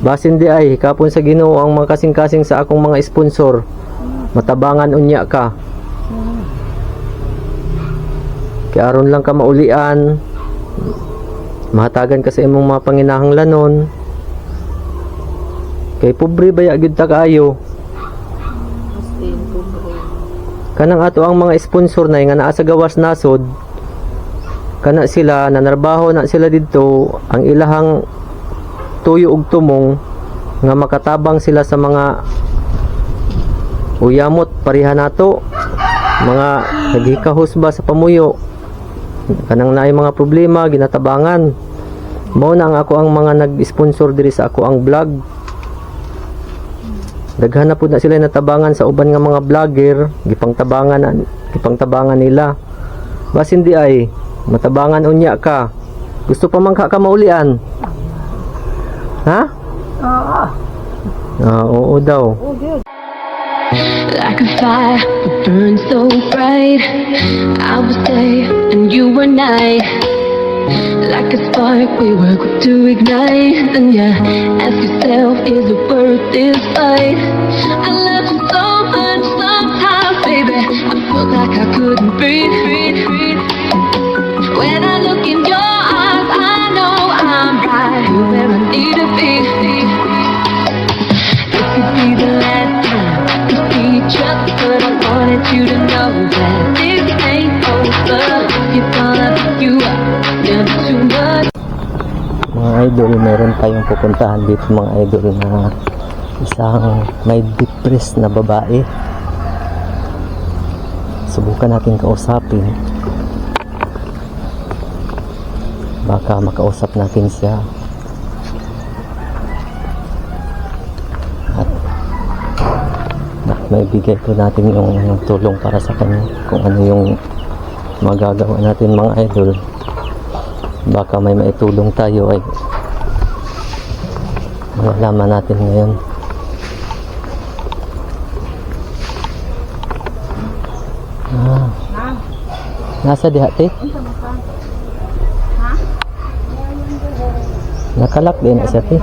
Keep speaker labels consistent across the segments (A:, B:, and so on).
A: Basin di ay kapon sa Ginoo ang mga kasing-kasing sa akong mga sponsor. Matabangan unya ka. Kaya aron lang ka maulian. Mahatagan ka sa imong mga panginahanglanon. Kay pobre baya gyud ta kaayo. Kanang ato ang mga sponsor na nga naa sa gawas nasod. Kana sila nanarbaho na sila didto, ang ilahang tuyo ug tumong nga makatabang sila sa mga uyamot pareha nato, mga nagikahus ba sa pamuyo, kanang naay mga problema ginatabangan. Mao na ang ako ang mga nag-sponsor diri sa ako ang vlog. Daghan na pud na sila natabangan sa uban nga mga vlogger, gipangtabangan nila. Basin di ay matabangan unya ka. Gusto pa man ka maulian? Ha? Oo. Oo daw.
B: Like a fire that burns so bright, I was day and you were night. Like a spark we were quick to ignite. And yeah, ask yourself, is it worth this fight? I love you so much sometimes, baby, I felt like I couldn't breathe. When I look in your eyes, I know I'm right. You're where I need to be. This could be the last time we see each other, but I wanted you to know that this ain't over. You're gonna pick you up, never too much.
A: Mga idol, meron tayong pupuntahan dito mga idol na isang may depressed na babae. Subukan natin kausapin. Baka makausap natin siya. At may bigay po natin yung tulong para sa kanya. Kung ano yung magagawa natin mga idol. Baka may maitulong tayo ay malalaman natin ngayon. Nasa dihati? Nakalak din siya ti.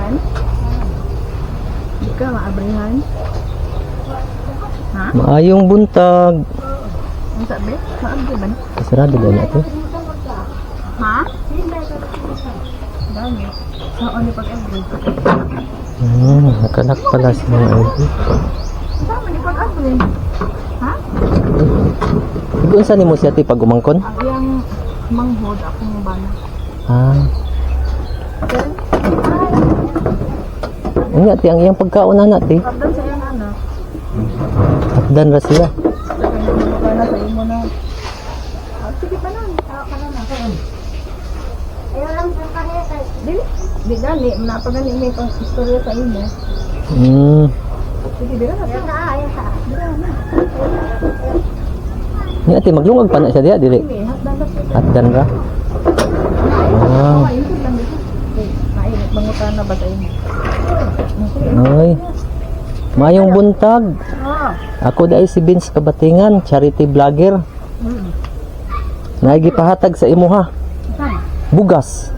C: Di ka maabrihan? Ha?
A: Maayong buntag.
C: Ang sabi? Maabri ba?
A: Sarado ba natin?
C: Ha? Dami. Saan ni pag-abri?
A: Nakalak pala si mga idol.
C: Saan ni pag-abri? Ha?
A: Doon saan ni mo siya ti pag umangkon?
C: Ang iyang manghod akong bana.
A: Nga ti ang iyang pagkaon na ti.
C: Kapdan sa iyang anak.
A: Hapdan ra siya.
C: Bana sa imo na. Sige pa lang. Ayaw lang sa kanya. Di gani. Napagani may pang istorya sa imo. Sige, di na. Ayaw sa. Di na.
A: Nga ti maglungag pa na siya diha dili. Hapdan ra.
C: Mainit mangutan na ba sa inyo?
A: Ay. Mayong buntag. Ako dai si Vince Kabatingan, charity vlogger. Nagipahatag sa imo ha. Bugas.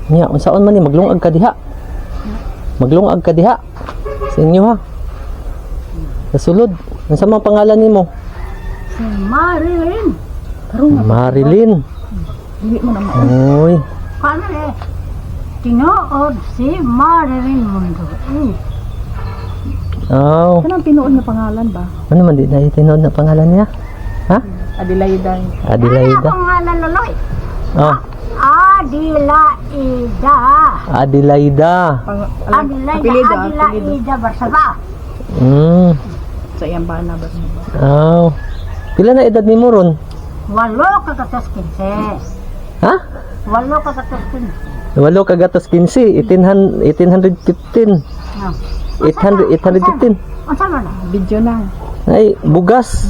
A: Nya, unsaon man ni maglungag ka diha? Maglungag ka diha sa inyo ha. Kasulod. Unsa man pangalan nimo?
C: Si Marilyn.
A: Marilyn.
C: Dili mo naman.
A: Oy.
C: Paano eh? Tinood si Marilyn Mundo.
A: Aw.
C: Kanang tinuod na pangalan ba?
A: Ano man di na itinood na pangalan niya? Ha?
C: Adelaida.
A: Adelaida.
C: Pangalan loloy.
A: Oh.
C: Adelaida.
A: Adelaida.
C: Adelaida Barsaba. Sa iyang bana ba?
A: Aw. Pila na edad nimo ron?
C: 8 kagatos 15.
A: Ha?
C: 8 kagatos 15.
A: 8 kagatos 15, 1815. 815.
C: Asa man na? Video na.
A: Nay bugas.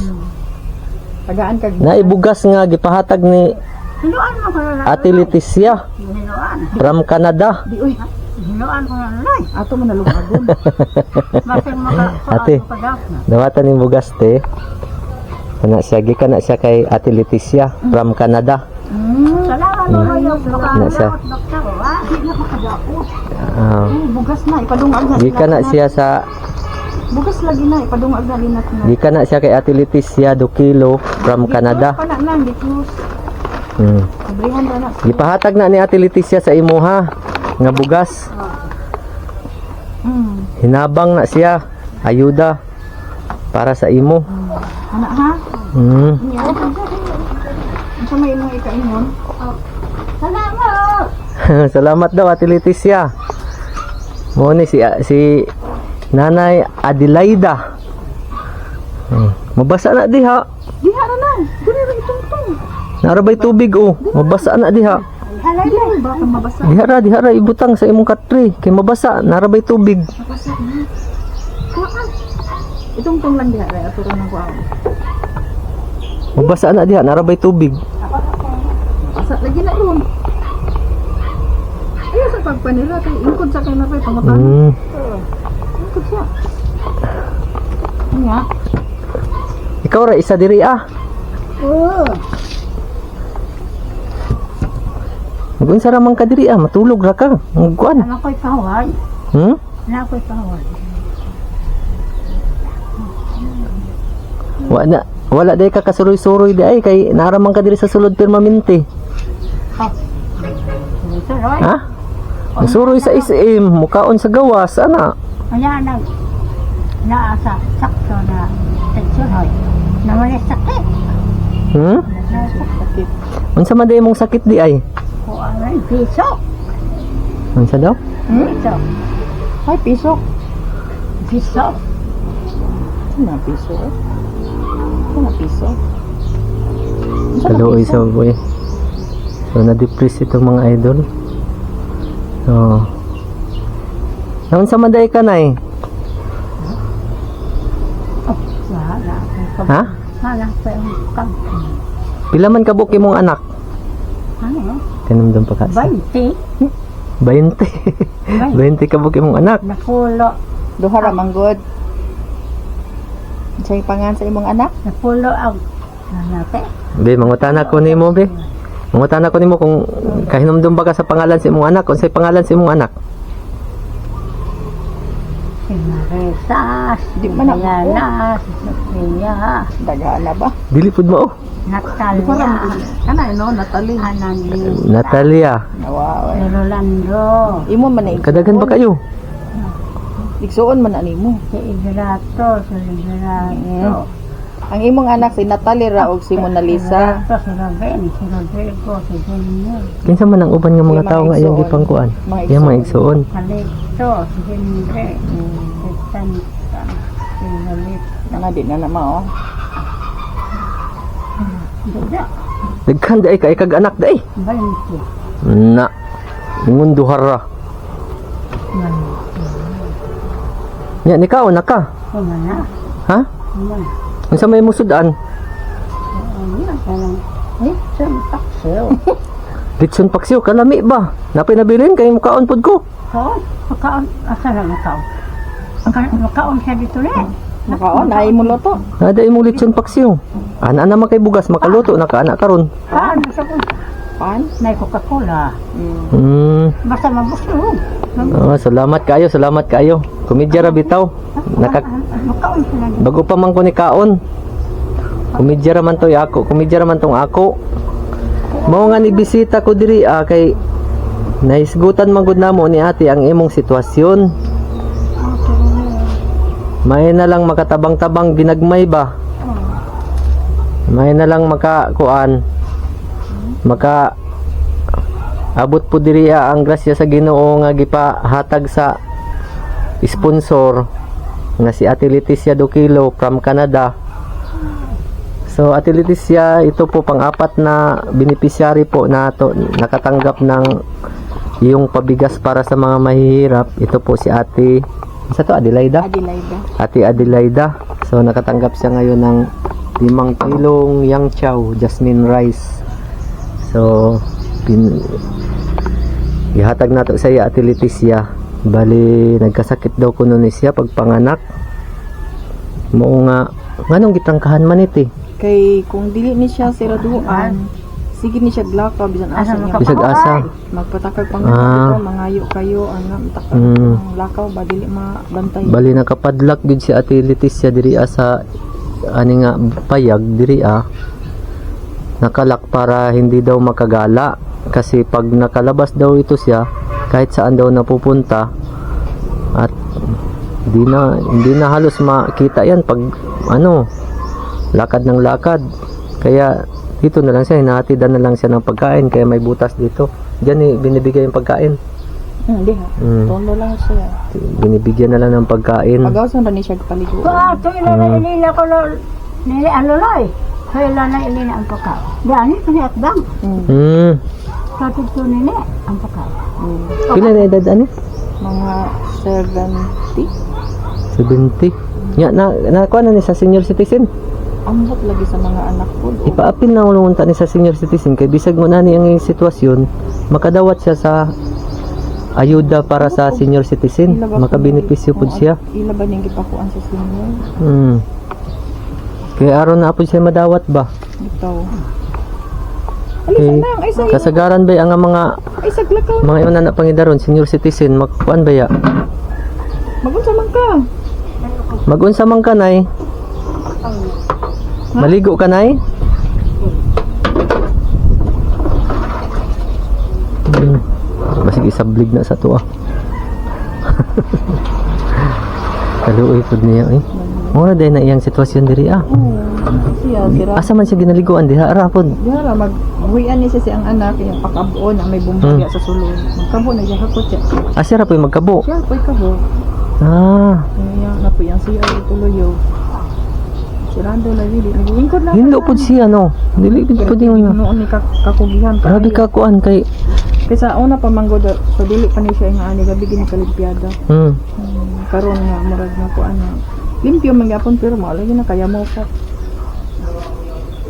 C: Tagaan kag.
A: Nay bugas nga gipahatag ni
C: Hinuan mo ko na.
A: Ate Leticia
C: Hinuan.
A: from Canada.
C: Di uy. Hinuan ko na loy. Ato man nalugagon. Masing
A: Ate, dawatan ni bugas te. Kana siya gikan na siya kay Ate Leticia from Canada.
C: Salamat.
A: Na siya. Ah,
C: Bugas na, ipadungag na.
A: di ka na siya sa
C: Bugas lagi na, ipadungag na linat na.
A: di ka na siya kay Ate Leticia Dukilo from Canada.
C: Pa na lang, dikus.
A: Hmm.
C: Sabrihan na na.
A: Gipahatag na ni Ate Leticia sa imo ha nga bugas. Hinabang na siya ayuda para sa imo.
C: Anak ha?
A: Hmm.
C: Ang sa may inong ikaingon? Salamat!
A: Salamat daw Ate Leticia. Mo ni si Nanay Adelaida. Mabasa na diha.
C: Diha na lang. Dili ra itong-tong.
A: Narabay tubig oh. Mabasa na diha.
C: Halay lang. Baka mabasa.
A: Diha ra ibutang sa imong katri kay mabasa narabay tubig.
C: Mabasa na. Itong-tong lang diha. Aturan ng kuha.
A: Mabasa na diha narabay tubig.
C: Asa lagi na ron. Ayaw sa pagpanila. Kay ingkod sa kay napay pangutan. Ingkod siya. Nga.
A: Ikaw ra isa diri ah.
C: Oo.
A: Magunsa ra man ka diri ah, matulog ra ka. Ang kuan.
C: Anak ko'y pahawad. Anak ko'y pahawad.
A: Wala day ka kasuroy-suroy di ay kay naramang ka diri sa sulod permanente.
C: Ito, Roy.
A: Ha? Suroy sa SM, mukaon sa gawas ana.
C: Kaya naasa sakto na teksyon, Roy. Naman yung sakit. Sakit.
A: Unsa man day mong sakit di ay?
C: O ano, piso.
A: Unsa daw?
C: Piso.
D: Ay, piso.
C: Piso.
D: Ano piso? Ano piso?
A: Kaluoy sa boy. So na-depress itong mga idol. So unsa man day ka nay?
C: Wala.
A: Ha?
C: Wala pa yung kangkong.
A: Pila man kabuk imong anak?
C: Ano?
A: Tinumdum pa ka.
C: 20.
A: 20. 20 kabuk imong anak.
C: Napulo.
D: Duha ra manggod. Sa pangan sa imong anak?
C: Napulo ang nanate.
A: Be, mangutana ko nimo be. Mangutana ko nimo kung kahinumdum ba ka sa pangalan sa imong anak, unsay pangalan sa imong anak?
C: Si Marisas.
D: Di ba na-
C: Diana. Si Sofia.
D: Dagana ba?
A: Dili pud mao.
C: Natalia.
D: Kana no, Natalie.
C: Anani.
A: Natalia.
D: Wow.
C: Si Rolando.
D: Imo man na
A: Kadagan ba kayo?
D: Igsuon man ani mo.
C: Si Igrato. Si Igrato.
D: Ang imong anak si Natalie ra ug si Mona Lisa.
C: Igrato. Si Raven. Si Rodrigo. Si Junior.
A: Kinsa man ang uban nga mga
D: Yung mga
A: tawo nga iyang
D: igsoon.
A: gipangkuan?
D: Mga
A: Yang mga igsoon.
C: Calixto. Si Henry. Si Santa. Si Lolit.
D: Nga di na nama oh.
C: Dada.
A: Daghan day kay kag anak day.
C: 20.
A: Na. Ingon duhar ra. Nya ni kaon na ka.
C: Kumana.
A: Ha?
C: Kumana.
A: Unsa may musudan?
C: Eh, sempak siyo.
A: Litson paksiw kalami ba? Napay nabilin kay mukaon pud ko.
C: Kaon. Makaon. Asa na makaon? Makaon siya dito rin.
D: Makaon ay mo loto.
A: Ada imong litson paksiw. Ana na makay bugas makaluto na ka ana karon.
C: Kaan sa kung
D: Pan?
C: may Coca-Cola. Basta mabusog.
A: Oh, salamat kayo. Komedya ra bitaw.
C: Makaon sila dito.
A: Bago pa man ko ni kaon. Komedya ra man to ako. Komedya ra man tong ako. Mao nga ni bisita ko diri kay naisgutan man gud namo ni ate ang imong sitwasyon. May na lang makatabang-tabang ginagmay ba? May na lang makakuan. Maka abot po diri ang grasya sa Ginoo nga gipahatag sa sponsor nga si Ate Leticia Dukilo from Canada. So Ate Leticia, ito po pang-apat na beneficiary po na to, nakatanggap ng yung pabigas para sa mga mahihirap. Ito po si Ate Adelaida. Ate Adelaida. So nakatanggap siya ngayon ng 5 kilong yang chow, jasmine rice. So ihatag nato sa iya Ate Leticia. Bali nagkasakit daw kuno ni siya pagpanganak. Mo nga nganong gitangkahan man iti.
D: Kay kung dili ni siya siraduan Sige ni siya glaka bisan asa
C: Asa
D: niya.
C: maka-
A: Bisag asa.
D: Magpatakag pang
A: Ah.
D: mangayo kayo ana takag
A: Mm.
D: ang lakaw ba dili mabantay.
A: Bali nakapadlak gid si Ate Leticia diri sa ani nga payag diri nakalak para hindi daw makagala kasi pag nakalabas daw ito siya kahit saan daw napupunta at hindi na halos makita yan pag lakad ng lakad. Kaya dito na lang siya, hinahatidan na lang siya ng pagkain kaya may butas dito. Diyan binibigay yung pagkain.
D: Hindi ha.
A: Mm.
D: Tondo lang siya.
A: Binibigyan na lang ng pagkain.
D: Pagawasan ra ni siya paligo.
C: Ko ato ilila ko nili alulay. Kaya na ilina ang pagkaw. Dani ko ni atdang.
A: Hmm.
C: Katid ko nini ang pagkaw.
A: Pila na edad ani?
D: Mga 70.
A: 70. Nya nakuha na ni sa senior citizen.
D: Ambot lagi sa mga anak ko.
A: Ipaapil na ulungan ta ni sa senior citizen kay bisag mo na ni ang sitwasyon, makadawat siya sa ayuda para sa senior citizen, makabenepisyo pud siya.
D: Ila ba ning gipakuan sa senior?
A: Hmm. Kaya aron na pud siya madawat ba?
D: Ito.
A: Kay kasagaran ba ang mga
D: Ay saglakaw.
A: ina na pangidaron senior citizen magkuan ba ya?
D: Magunsa man ka.
A: Magunsa man kanay? Maligo kanay? Basig isablig na sa tuwa. Kaluoy pud niya eh. Mura day na iyang sitwasyon diri
D: Siya sira.
A: Asa man siya ginaliguan diha ra pod.
D: Dara magbuhian ni siya ang anak yung pakabuon na may bumbagya sa sulod. Magkabo na siya hakot siya.
A: Asa ra poy magkabo.
D: Siya po'y kabo.
A: Ah,
D: Kaya na po yung siya ituloyo. Sirando na dili. Nagwingkod lang.
A: hinlo pud siya no. Dili gid pud yun.
D: Noon ni kakugihan.
A: Grabe ka kuan kay
D: Kaysa una pa manggod so dili pa ni siya nga ani gabi gini kaligpyada. Karon nga murag na ko ana. Limpyo man gyapon pero mao lagi na kaya mo ka.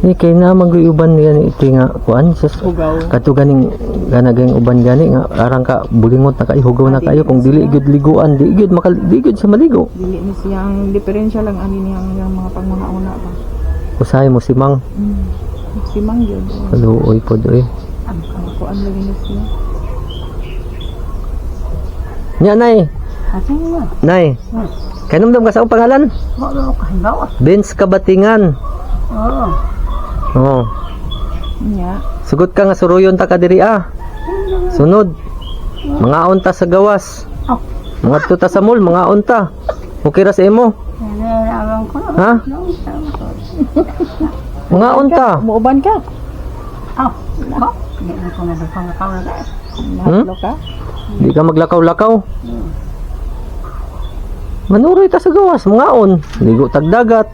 A: ni kay na maguyuban niya ni iti nga kuan sus.
D: Ugaw.
A: Kato ganing ganagayng uban gani nga arang ka bulingot na kayo hugaw na kayo kung dili gid liguan di gid sa maligo.
D: Dili ni siyang diferensya lang ani niyang yung mga pangmanauna ba.
A: Usahay mo si Mang.
D: Si Mang yun.
A: Kaluoy pod eh.
D: Ang kuan lagi ni siya.
A: Nya nay,
C: Asa nga.
A: nay. Kanumdum ka sa akong pangalan?
C: Wala ko halimbawa.
A: Vince Kabatingan.
C: Oo.
A: Oh.
D: Nya.
A: Sugot ka nga suruyon ta ka diri Sunod. Mga unta sa gawas. Mga tuta sa mall, mga unta. Okay ra sa imo?
C: Nalaman ko.
A: Ha? Mga unta.
D: Muuban ka.
C: Ba? Hindi na ko nagpangakaw na dahil.
D: Nahalo ka.
A: Di ka maglakaw-lakaw. Manuroy ta sa gawas, mga on. Ligo tagdagat.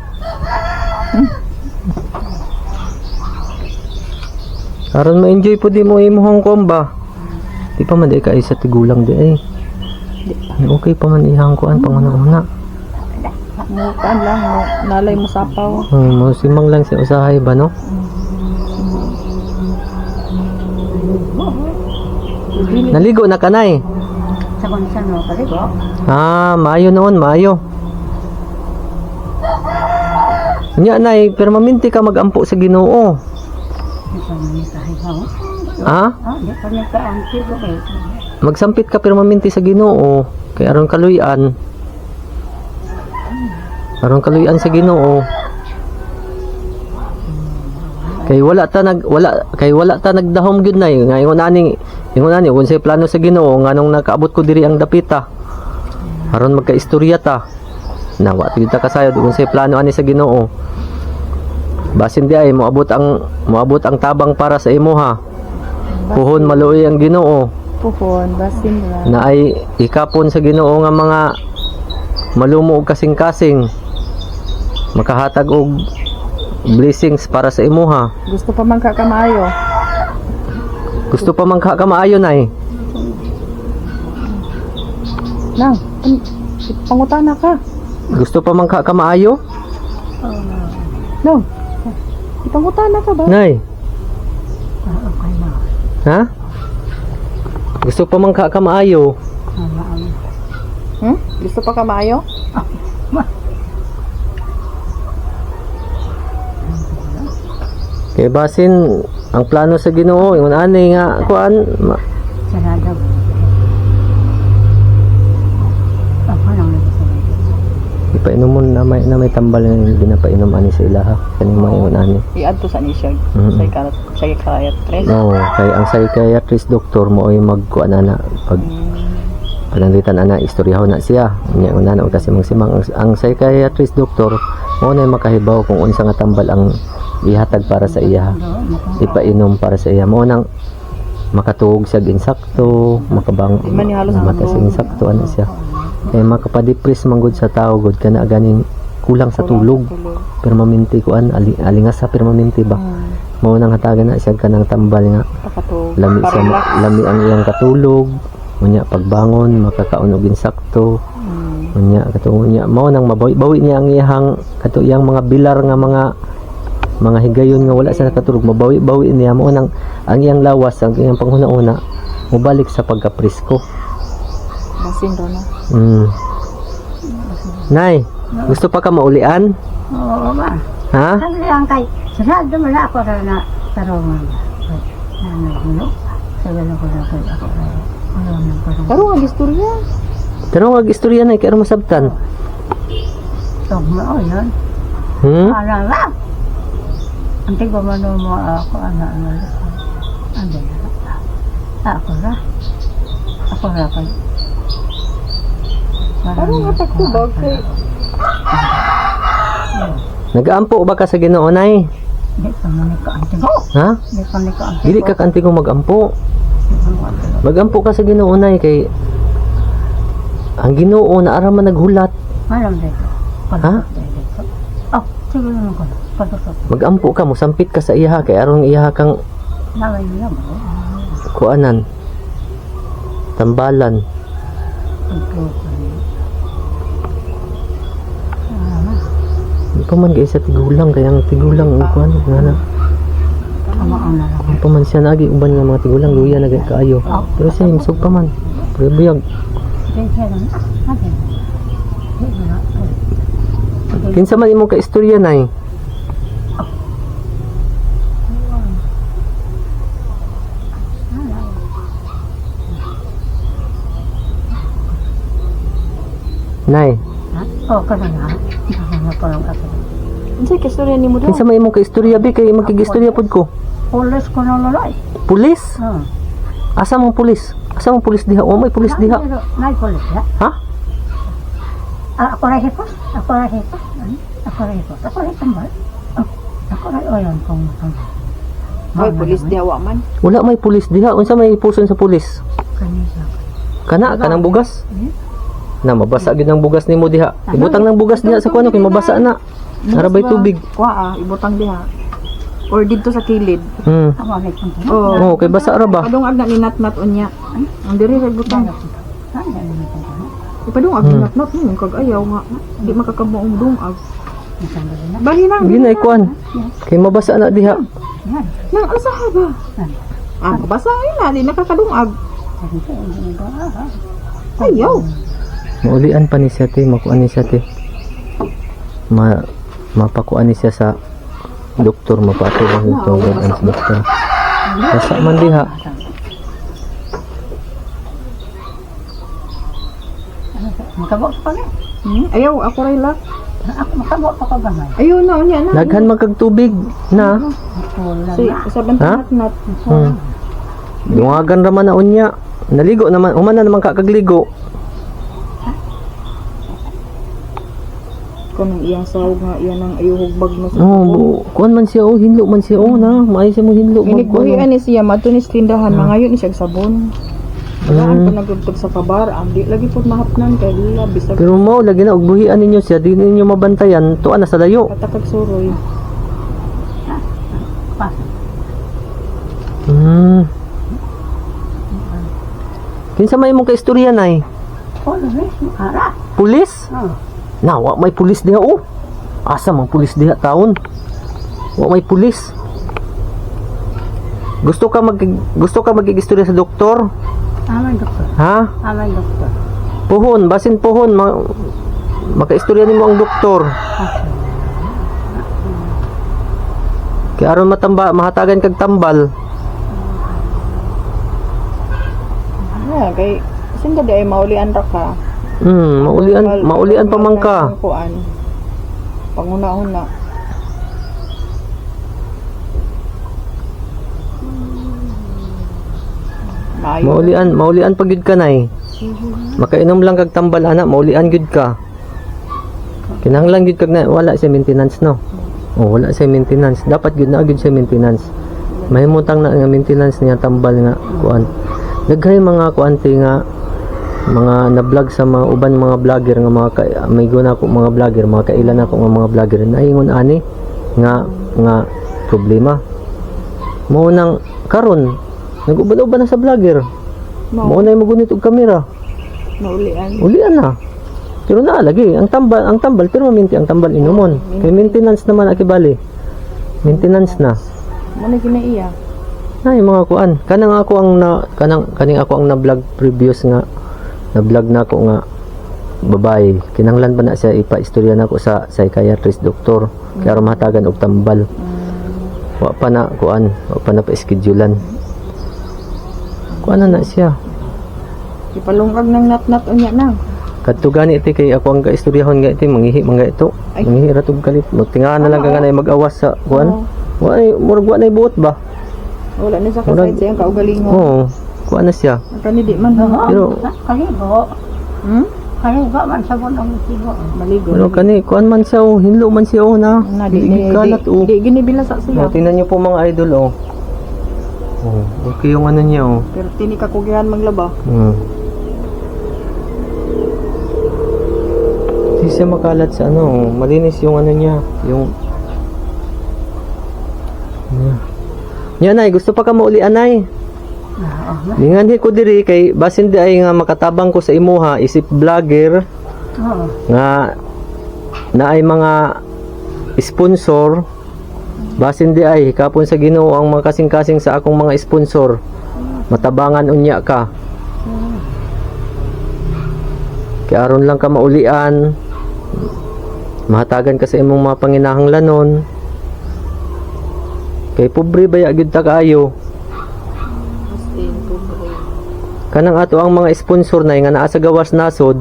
A: Karon ma-enjoy po di mo imuhang komba. Di pa man di ka isa tigulang di ay. Okay pa man ihang kuan panguna-una.
D: Mukaan lang mo. Nalay mo sapaw.
A: Mo simang lang sa usahay ba no? Naligo na kanay.
C: Sa kung saan mo kaligo.
A: Maayo noon, maayo. Nya nay, permanente ka magampo sa Ginoo.
C: Di pa namin sa hibaw.
A: Ha?
C: Di pa niya ka ang tigo kayo.
A: Magsampit ka permanente sa Ginoo. Kay aron kaluyan. Aron kaluyan sa Ginoo. Kay wala ta nagdahom gyud nay. Nga ingon ani kung say plano sa Ginoo nganong nakaabot ko diri ang dapita. Aron magkaistorya ta. Nawa kita kasayod kung say plano ani sa Ginoo. Basin di ay moabot ang tabang para sa imo ha. Puhon maluoy ang Ginoo.
D: Puhon. Basin lang.
A: Na ay ikapon sa Ginoo nga mga malumo og kasing-kasing. Makahatag og blessings para sa imo ha.
D: Gusto pa man ka kamayo.
A: Gusto pa man ka maayo nay.
D: Nang. Pangutana ka.
A: Gusto pa man ka maayo?
D: No. Ipangutana ka ba?
A: Nay.
C: Okay na.
A: Ha? Gusto pa man ka maayo?
D: Gusto pa kamayo?
A: Kay basin ang plano sa Ginoo ingon ani nga kuan
C: Sarado. Ako lang nagsasabi.
A: ipainom mo na may tambal nga ginapainom ani sa ilaha kaning mga ingon ani.
D: I-add to sa ni siya.
A: Mm-mm.
D: Psychiatrist.
A: No, kay ang psychiatrist doktor mo ay magkuan na pag pananglitan ana istoryahon na siya. Nya una na kasi magsimang ang psychiatrist doktor mo na makahibaw kung unsa nga tambal ang ihatag para sa iya. Ipainom para sa iya mo nang makatuog siya insakto, makabang
D: Di man ni halos
A: mata sa insakto ana siya. Kay makapadepress man gud sa tao gud kana ganing kulang sa tulog. Permanente kuan alingas sa permanente ba. Mao nang hatagan na siya kanang tambal nga
D: Pakatog.
A: lami siya
D: Parang
A: lami ang iyang katulog unya pagbangon makakaon og insakto unya katong unya mao nang mabawi niya ang iyang kato iyang mga bilar nga mga higayon nga wala sa nakatulog mabawi niya mao nang ang iyang lawas ang iyang panghuna-una mobalik sa pagkapresko.
D: Basin daw na.
A: Nay, gusto pa ka maulian?
C: Oo ba?
A: Ha?
C: Ano lang kay, sarado mo na ako na tarungan. Nanay gulo. Sagalo ko na ako.
D: Pero ang istorya.
A: Pero ang istorya nay kay masabtan.
C: Tugma o yun. Ala lang. Antig ba man mo ako, ano. Ano ako ra. Ako ra kay.
D: Pero nga tagtubag kay
A: Nagaampo ba ka sa Ginoo nay?
C: Di pa man ko antig.
A: Ha?
C: Di pa man ko antig.
A: Dili ka kantigo magampo. Magampo ka sa Ginoo nay kay ang Ginoo na ara man naghulat.
C: Alam dito.
A: Ha?
C: Oh, sige naman ko. Pagkakot.
A: Magampo ka mo sampit ka sa iyaha kay aron iyaha kang
C: Naway niya mo.
A: kuanan. Tambalan.
C: Pagkakot.
A: Di pa man kay sa tigulang kay ang tigulang ang kuan nga
C: Ama ang nalang.
A: ang pa man siya nagi uban nga mga tigulang luya na kaayo. Pero siya himsog pa man. Pero buyag.
C: Di siya lang. Ate. Di ba?
A: Kinsa man imong ka istorya nay? Nay,
C: Ha? Oh, kasi nga. Ano pa lang ako.
D: unsay istorya nimo daw?
A: kinsa man imong ka istorya bi kay makigistorya pod ko.
C: Pulis ko na lalay.
A: Pulis?
C: Oh.
A: Asa mong pulis? Asa mong pulis diha? O may pulis diha.
C: Nay pulis ya.
A: Ha?
C: Ako rin hipos. Ako rin hipos. Ako rin hipos. Ako rin tambal. Oh, ako rin oyon kong tambal.
D: Ay, pulis dihawa man.
A: Wala may pulis diha. Unsa may puson sa pulis?
C: Kanisa.
A: Kanang bugas?
C: Eh?
A: Na mabasa gyud ang bugas nimo diha. Ibutang ng bugas diha sa kuno kay mabasa na. Narabay tubig.
D: Kuha ibutang diha. Or dito sa kilid.
C: Ako rin kong tambal.
D: Oh.
A: Oh, kay basa ra ba?
D: Padungag na ninat-nat unya. Ang diri sa butang. Ipadungag ninat-nat mo kag ayaw nga. Di makakabuong dungag. Bali na.
A: Ginay kuan. Kay mabasa na diha.
D: Nang asaha ba? Ah, basa na di nakakadungag. Ayaw.
A: Maulian pa ni siya te, makuan ni siya te. Mapakuan ni siya sa doktor, mapatulong ito ang sa doktor. Basa man diha.
C: Makabot pa na.
D: Ayaw ako ray lak.
C: Ako makabot pa ka gamay.
D: Ayaw na unya na.
A: Daghan magkag tubig na.
D: Si usaban
A: Ha?
D: nat-nat.
A: Dungagan ra man na unya. Naligo naman, human na naman kakagligo.
D: Kanang iyang sawg nga iyan ang ayuhog bag mo sa
A: Oh, kuan man siya oh, hinlo man siya oh na. Maayo siya mo hinlo
D: Inig
A: magkuan.
D: buhian ni siya matunis tindahan mangayon ni siya sabon. Wala pa nagugtog sa kabar, di lagi pud mahapnan kay dila bisag
A: Pero mao lagi na og buhian ninyo siya, di ninyo mabantayan, tuan na sa layo.
D: katakag suroy.
A: Kinsa may imong kaistorya nay?
C: Pulis. Ara.
A: Pulis?
C: Oh.
A: Na, wa may pulis diha oh. Asa mang pulis diha taon? Wa may pulis. Gusto ka magigistorya sa doktor?
C: Aman doktor.
A: Ha?
C: Aman doktor.
A: Puhon, basin puhon makaistorya nimo ang doktor. Kaya aron mahatagan kag tambal.
D: Kay sinda di ay maulian ra ka.
A: Maulian pa man ka.
D: Kuan. Panguna-una.
A: Maulian pag gid ka nay. Makainom lang kag tambal ana, maulian gid ka. Kinahanglan gid kag na wala sa maintenance no. Wala sa maintenance. Dapat gid na gid sa maintenance. Mahimutang na nga maintenance niya tambal nga kuan. Daghay mga kuante nga mga na-vlog sa mga uban mga vlogger nga may guna ko mga vlogger, mga kailan ako nga mga vlogger na ingon ani nga problema. Mao nang karon nag-uban-uban na sa vlogger. Mao na magunit og kamera. Ulian na. Pero na lagi ang tambal pero minti ang tambal inumon. Kay maintenance naman akibali. Maintenance na.
D: Mo na ginaiya.
A: Ay mga kuan. Kaning ako ang na-vlog previous nga na-vlog na ako nga babae. Kinahanglan ba na siya ipa-istorya na ako sa psychiatrist doktor. Kaya mahatagan og tambal. Wa pa na kuan, wa pa na pa-schedulean. Kuan na siya.
D: Ipalungkag ng nat-nat unya nang.
A: Kadto gani iti kay ako ang kaistoryahon nga iti manghihi man nga ito. Manghihi ra tug kalit. Magtingaan na lang ka nga mag-awas sa kuan. Wa ay murag wa nay buot ba?
D: Wala na sa kasayt sa iyang kaugalingon.
A: Oo. Kuan na siya.
D: Kani di man ha.
A: Pero
C: Kaligo. Kaligo man sa bunong tigo.
D: Maligo.
A: pero kani kuan man siya hinlo man siya na.
D: Di
A: Kalat
D: di ginibila sa siya.
A: Tingnan niyo po mga idol okay yung ano niya
D: Pero tini ka kugihan maglaba.
A: Hindi siya makalat sa malinis yung ano niya, yung yan ay, gusto pa ka mauli anay. Lingan ko diri kay basin di ay nga makatabang ko sa imuha isip vlogger nga na ay mga sponsor basin di ay kapon sa Ginoo ang mga kasing-kasing sa akong mga sponsor matabangan unya ka kaya aron lang ka maulian mahatagan ka sa imong mga panginahanglanon kay pobre baya gyud ta kaayo kanang ato ang mga sponsor na nga naa sa gawas nasod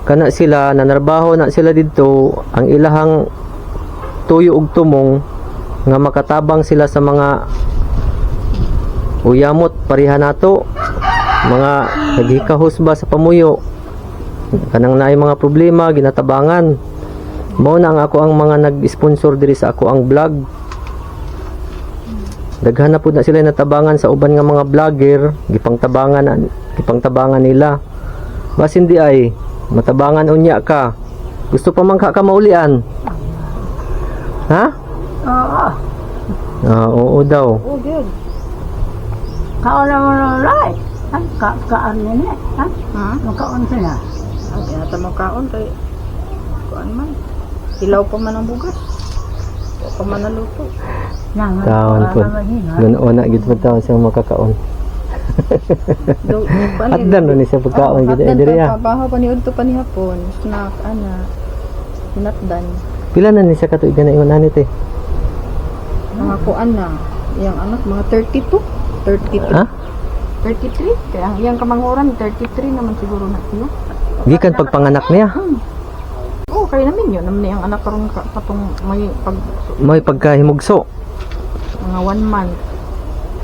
A: kana sila nanarbaho na sila didto ang ilahang tuyo ug tumong nga makatabang sila sa mga uyamot pariha nato mga naghikahus ba sa pamuyo kanang naay mga problema ginatabangan mao na ang ako ang mga nag-sponsor diri sa ako ang vlog daghan na pud na sila natabangan sa uban nga mga vlogger gipangtabangan nila basin di ay matabangan unya ka gusto pa man ka maulian ha oo daw
D: Oh, good.
C: Kaon na mo na lai. Kaan nini. Makaon sila.
D: Ang tinatamaw kaon kay kuan man. Hilaw pa man ang bugas. O pa man naluto.
A: kaon po ganoon na gid pa taon siya makakaon Haddan ron ni siya pagkaon gid diri ya.
D: Pabaho pa ni udto pa ni hapon, snack ana. Hinatdan.
A: Pila na ni siya katuig na ingon ani te?
D: Mga kuan na, yang anak mga 32, 33.
A: Ha?
D: 33 kaya ang iyang kamanguran 33 naman siguro na siya.
A: Gikan pagpanganak niya.
D: Oh, kaya namin yun naman ang anak karon katong
A: May pagkahimugso.
D: mga 1 month.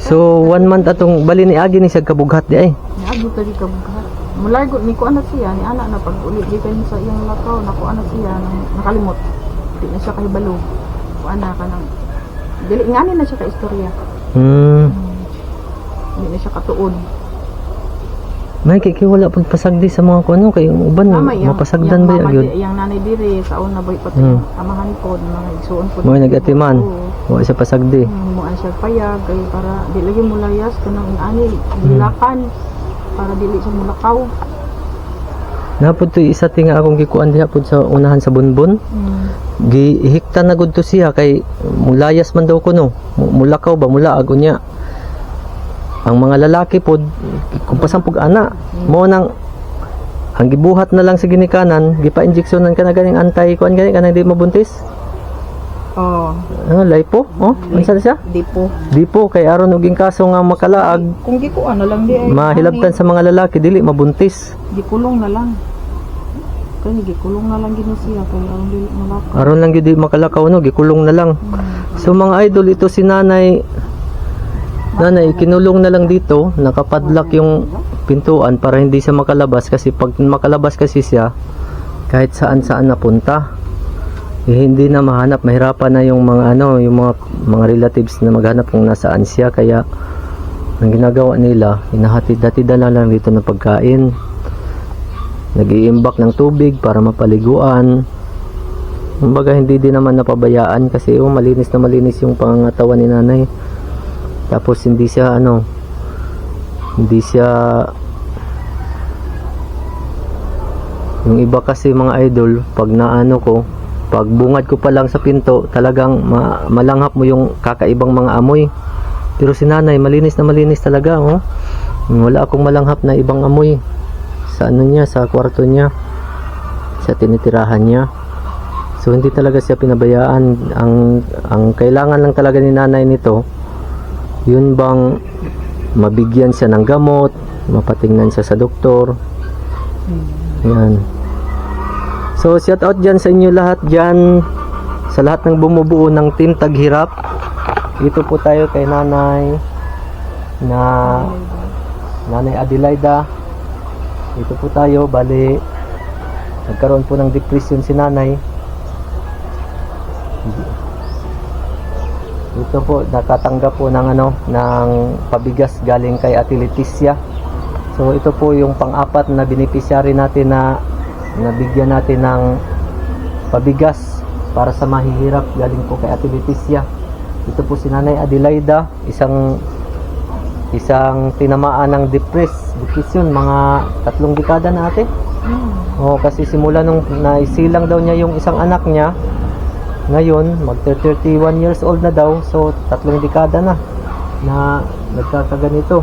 A: So 1 month atong bali ni agi ni siya kabughat di ay.
D: Niagi to di kabugat. Mulargo ni ko anak siya ni anak na pag uli di kay sa iyang lakaw na ko anak siya nakalimot. Di na siya kahibalo. Ko anak ka nang dili ngani na siya ka istorya. Di na siya katuod.
A: May kay wala pagpasagdi sa mga kuno kay uban mapasagdan ba gyud.
D: Yang nanay diri sa una boy pati amahan pod mga igsuon pod.
A: Mo nagatiman. Wa siya pasagdi.
D: Mo siya payag kay para di lagi mulayas kanang ani dilakan para dili siya mulakaw.
A: Napud to isa tinga akong gikuan diha pud sa unahan sa Bunbon. Gihikta na gud to siya kay mulayas man daw kuno. Mulakaw ba mula ago niya. Ang mga lalaki pod kung pasampog ana mo nang ang gibuhat na lang sa ginikanan gipa-injeksyonan ka na ganing antay kuan gani kanang di mabuntis.
D: Oh,
A: Lipo? Oh, unsa na siya?
D: di po.
A: Di po kay aron uging kaso nga makalaag,
D: Kung gikuan na lang di ay.
A: mahilabtan sa mga lalaki dili mabuntis.
D: Gikulong na lang. Kaya gikulong na lang gini siya kaya ang dili malaka.
A: Aron lang gyud di makalakaw no, gikulong na lang. So mga idol, ito si Nanay. Nanay, kinulong na lang dito, nakapadlock yung pintuan para hindi siya makalabas kasi pag makalabas kasi siya kahit saan napunta. Hindi na mahanap, mahirapan na yung mga yung mga relatives na maghanap kung nasaan siya, kaya ang ginagawa nila, hinahatid-hatid na lang dito ng pagkain. Nag-iimbak ng tubig para mapaliguan. Kumbaga hindi din naman napabayaan kasi malinis na malinis yung pangangatawan ni Nanay. Tapos hindi siya yung iba kasi mga idol, pag pag bungad ko pa lang sa pinto, talagang malanghap mo yung kakaibang mga amoy. Pero si Nanay, malinis na malinis talaga, oh. Wala akong malanghap na ibang amoy sa niya, sa kwarto niya, sa tinitirahan niya. So hindi talaga siya pinabayaan. Ang kailangan lang talaga ni Nanay nito, yun bang mabigyan siya ng gamot, mapatingnan siya sa doktor. Yan. So shout out dyan sa inyo lahat dyan, sa lahat ng bumubuo ng Team Taghirap. Dito po tayo kay Nanay Adelaida. Dito po tayo, bali nagkaroon po ng depression si Nanay. Dito po nakatanggap po ng ng pabigas galing kay Ate Leticia. So ito po yung pang-apat na beneficiary natin na nabigyan natin ng pabigas para sa mahihirap, galing po kay Ate Leticia. Ito po si Nanay Adelaida, isang tinamaan ng depression, mga 3 dekada na ate. Kasi simula nung naisilang daw niya yung isang anak niya, ngayon mag 31 years old na daw, so 3 dekada na nagkakaganito.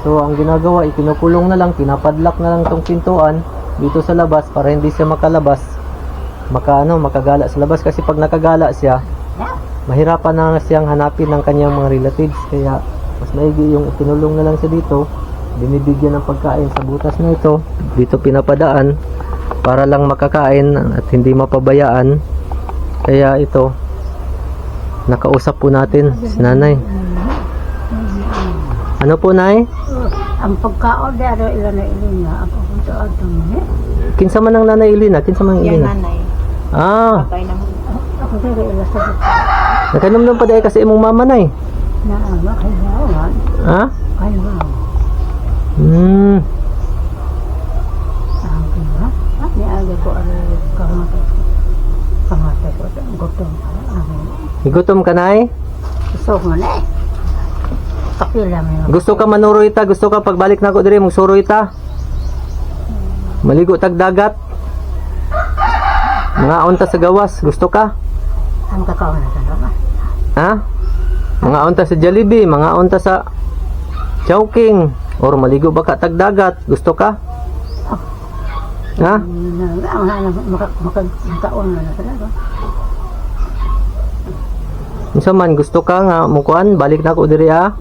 A: So ang ginagawa, ikinukulong na lang, pinapadlock na lang tong pintuan dito sa labas para hindi siya makalabas, makagala sa labas, kasi pag nakagala siya, mahirapan na siyang hanapin ng kanyang mga relatives. Kaya mas maigi yung ikinulong na lang siya dito, binibigyan ng pagkain sa butas na ito, dito pinapadaan para lang makakain at hindi mapabayaan. Kaya ito, nakausap po natin si Nanay. Ano po, Nay?
C: Ang pagkaon di ano ilan na ilina ako punta ato mo.
A: Kinsa man ang Nanay Ilina? Kinsa man ang
D: Yan
A: Ilina?
D: nanay. Patay na mo.
C: Ako diri ila sa
A: Nakanom pa dahil kasi imong mama, Nay.
C: na kailangan.
A: Ha?
C: Kailangan. Sabi ba? Ni aga ko ano kamatay ko sa gutom.
A: Gutom ka, Nay?
C: So mo na. Kapila mo.
A: Gusto ka manuroy ta? Gusto ka pagbalik na ako diri magsuroy ta? Maligo tag dagat? Mga unta sa gawas, gusto ka?
C: Ang kakaon na sa ba?
A: Ha? Mga unta sa Jollibee, mga unta sa Chowking, or maligo ba ka tag dagat, gusto ka? Ha?
C: Makaon na talaga.
A: Unsa man gusto ka nga mukuan, balik na ako diri ha?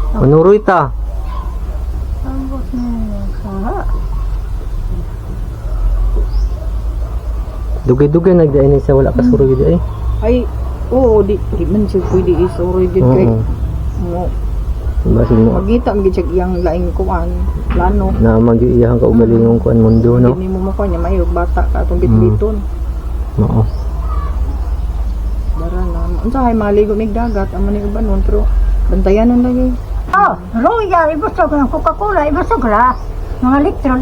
A: Manuroy ta.
C: Ambot na.
A: Dugay-dugay nagdain ni siya, wala ka suroy di ay.
D: Ay, oo, di man siya pwede isoroy din kay mo.
A: Basi mo
D: Magita ang gitsag iyang laing kuan, plano.
A: na mag-iyahan ka ugalingong kuan mundo, no?
D: Hindi mo makuha niya, mayog bata ka itong bitbiton.
A: Oo.
D: Dara na. Unsa hay maligo mig dagat, amo ni uban nun, pero bantayan ang lagi.
C: Oh, Royal, ibusog ng Coca-Cola, ibusog la. Mga litro.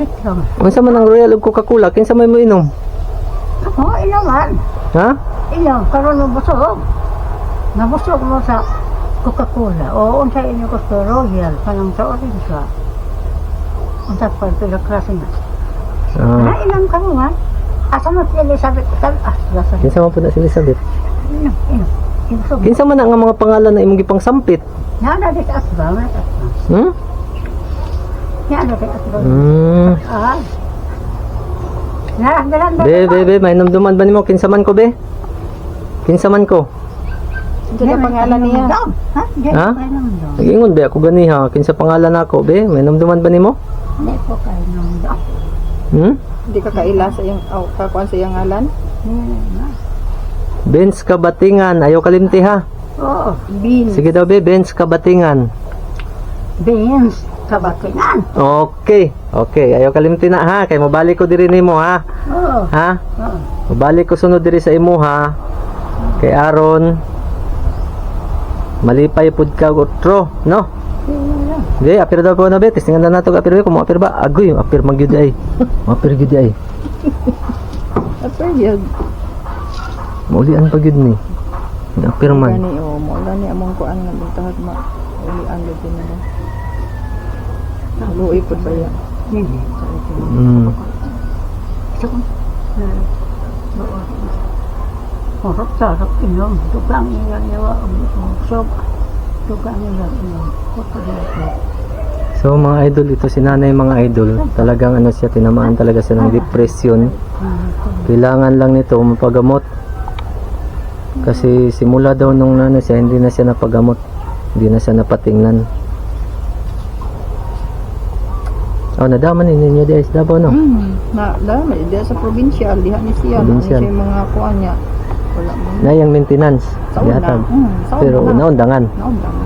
A: Unsa man ang Royal ug Coca-Cola, kinsa may mo inom?
C: Oh, ilawan.
A: Ha?
C: Ilaw, karon mo busog. Nabusog mo sa Coca-Cola. O, unsa inyo gusto, Royal, kanang sa orange ka. Unsa pa, pila klase na. Ilang ka mo, ha? Asa mo si Elizabeth? Lasa.
A: Kinsa man po na si Elizabeth?
C: Inom. Ibusog.
A: Kinsa man ang mga pangalan na imong gipang sampit?
C: Nada di taas ba?
A: Hmm?
C: Nada di taas ba? Ah. Dalan.
A: Be, may namduman ba nimo kinsa man ko be? Kinsa man ko?
D: Hindi ka pangalan niya.
C: Ha? Hindi
A: Ha?
C: kayo naman daw.
A: Nag-ingon ba ako ganiha? Kinsa pangalan nako be? May namduman ba nimo?
C: Hindi po kayo naman daw.
A: Hmm?
D: Hindi ka kaila sa iyang, kakuan sa iyang ngalan?
A: Benz Kabatingan, ayaw kalimti ha.
C: Oo.
D: Bean.
A: Sige daw be, Benz Kabatingan.
C: Beans. Kabatingan.
A: Okay. Okay, ayaw kalimti na ha. Kay mabalik ko diri nimo ha.
C: Oo.
A: Ha?
C: Oo.
A: Mabalik ko sunod diri sa imo ha. Kay Aron malipay pud ka utro, no? Di, apir daw po na be. Testingan na nato apir be kung mo apir ba. Agoy, apir magyud ay. Apir gyud ay.
D: Apir yun.
A: Maulian pa gyud ni. Apir man.
D: Gani, mula ni among kuan nga bintahag ma. Ulian gyud din mo. Luoy pud ba yan?
C: Hindi.
A: Mm.
C: Sarap inom. Tukang ilang yawa. Sob. Tukang ilang inom.
A: So mga idol, ito si nanay mga idol. Talagang ano siya, tinamaan talaga siya ng depression. Kailangan lang nito mapagamot. Kasi simula daw nung nanay siya, hindi na siya napagamot. Hindi na siya napatingnan. Oh, nadaman ninyo guys, Davao no?
D: Na, dami. Diya sa provincial. Diha ni siya.
A: Provincial.
D: Ano siya yung mga kuan niya. Wala mo.
A: Na yung maintenance.
D: Sa una.
A: Yatag.
D: Sa
A: Pero
D: una.
A: naundangan.
D: Naundangan.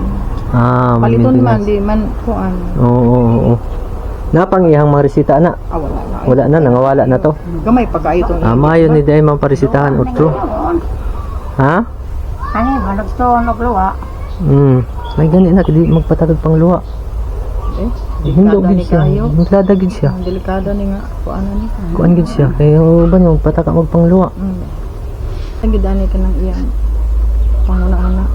A: Ah, may
D: Paliton man,
A: maintenance.
D: di man kuan.
A: Oo. Napang iyang mga resita na.
D: Wala na.
A: Wala na, nangawala na to.
D: Gamay pa kayo itong
A: Mayo ni Day mga parisitahan utro. Ha?
C: Ano yung nagtunog luwa?
A: May gani na, hindi magpatagag pang luwa. Hindi
D: delikado
A: gid
D: ni
A: siya.
D: kayo.
A: Magdada gid siya.
D: Ang delikado ni nga kuan ni.
A: Kuan gid siya. Kaya uban yung pataka magpang luwa.
D: Ang gidani ka ng iyang panguna-una.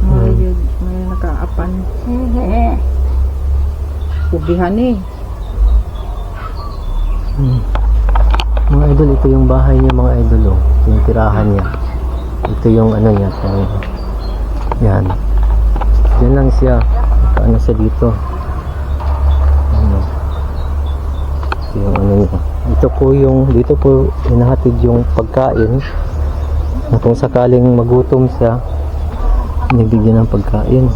D: May nakaapan.
C: Sige.
D: Pugihan ni.
A: Mga idol, ito yung bahay niya mga idol. Oh. Ito yung tirahan niya. Ito yung ano niya. Yan. Diyan lang siya. Ano siya dito. Ano. Ito yung ano niya. Dito po hinahatid yung pagkain. Na kung sakaling magutom siya, nabigyan ng pagkain.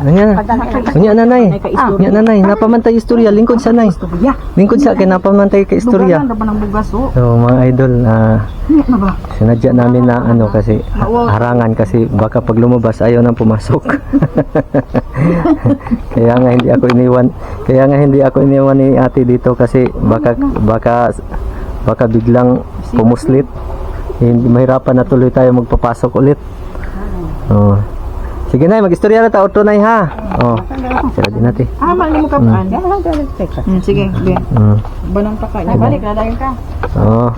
A: Yan. Nya nanay. Nya nanay, napamantay istorya lingkod sa nay. Lingkod sa akin napamantay ka istorya.
D: Dugan na ba ng bugas o?
A: So mga idol, sinadya namin na ano kasi harangan kasi baka pag lumabas ayaw nang pumasok. Kaya nga hindi ako iniwan ni ate dito kasi baka biglang pumuslit. Hindi mahirapan na tuloy tayo magpapasok ulit. Oh. Sige na, mag-istorya na ta auto nay ha. Oh. Sira din natin.
D: Mali mo ka paan. Sige, be. Banang pa ka. Balik na dayon ka.
A: Oh.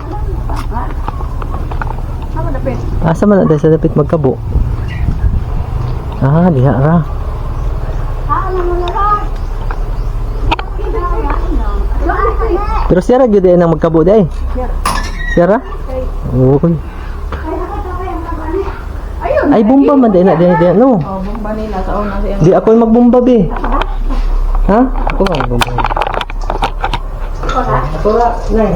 A: Asa man na sa dapit magkabo? Diha ra. Pero siya ra gyud ay nang magkabo day. Siya ra? Uy. Ay bomba man day na no.
D: Bomba nila sa una siya.
A: Di ako yung magbomba be. Ha? Ako nga magbomba. Ako ra, nay.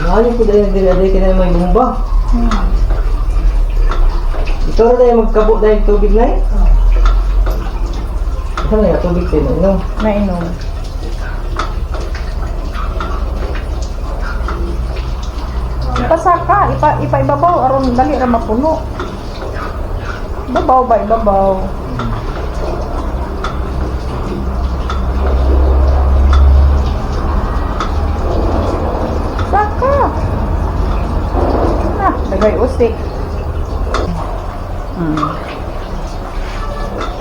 A: Nalin ko dahil kaya may bomba. Ito na tayo magkabo dahil tubig na eh. Ito na yung tubig tayo no?
D: Nainom. Pasaka, ipa-ibabaw aron dali ra mapuno. Babaw ba ibabaw? Saka. Dagay usik.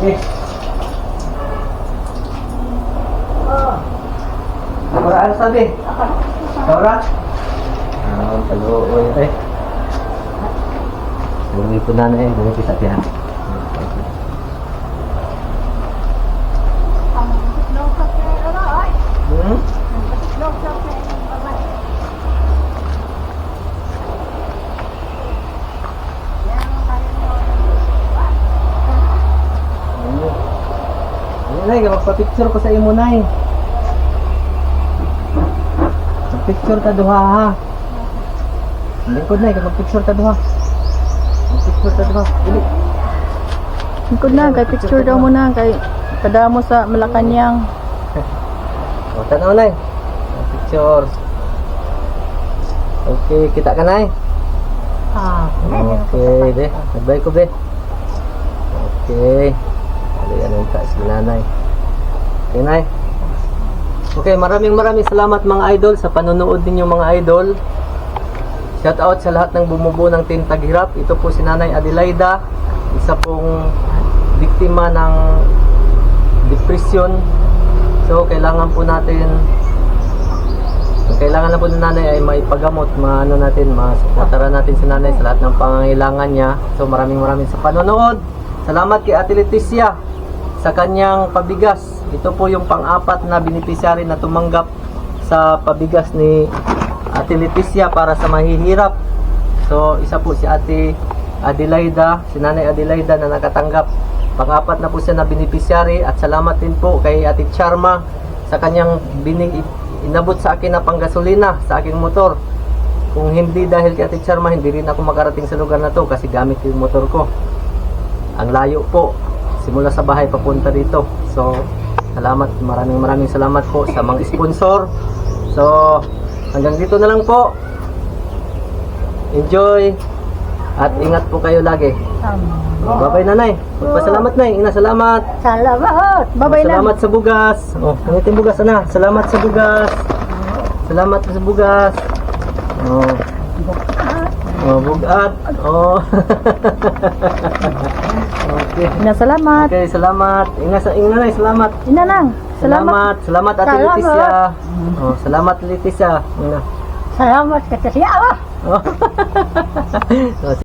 A: Eh. Ora ano sabi? Ora? Taluoy eh. Bumi po na eh, bumi sa tiyan. Hmm? Nay, magpa-picture ko sa imo, Nay. Mag-picture ta duha, ha? Lingkod, Nay, mag-picture ta duha. Mag-picture ta duha. Dili.
D: Lingkod na, kay picture daw mo na, kay kada mo sa Malacanang.
A: O, tanaw, Nay. Picture. Okay, kita ka, Nay. Okay, be. Nagbay ko, be. Okay. Ano yung taas ni Nanay. Okay, Nay. Okay, maraming salamat mga idol sa panonood ninyo mga idol. Shout out sa lahat ng bumubuo ng Team Taghirap. Ito po si Nanay Adelaida, isa pong biktima ng depression. So, kailangan po natin, ang kailangan na po ng nanay ay maipagamot, masuportaran natin si nanay sa lahat ng pangangailangan niya. So, maraming sa panonood. Salamat kay Ate Leticia sa kanyang pabigas. Ito po yung pang-apat na beneficiary na tumanggap sa pabigas ni Ate Leticia para sa mahihirap. So, isa po si Ate Adelaida, si Nanay Adelaida na nakatanggap. Pang-apat na po siya na beneficiary. At salamat din po kay Ate Charma sa kanyang inabot sa akin na panggasolina sa aking motor. Kung hindi dahil kay Ate Charma, hindi rin ako makarating sa lugar na to kasi gamit yung motor ko. Ang layo po, simula sa bahay papunta dito. So, salamat, maraming salamat po sa mga sponsor. So, hanggang dito na lang po. Enjoy at ingat po kayo lagi. Bye-bye, Nanay. Magpasalamat, Nay. Ina, salamat.
C: Salamat.
D: Bye-bye na.
A: Salamat sa bugas. Oh, pangitin bugas, ana. Salamat sa bugas. Salamat sa bugas. Oh. Oh, bugat. Oh. Okay.
D: Ina, salamat.
A: Okay, salamat. Ina, Nay, salamat.
D: Ina nang.
A: Salamat. Salamat, Ate
C: Salamat.
A: Leticia. Oh, salamat, Leticia. Ina.
C: Salamat ka siya.
A: Oh. So,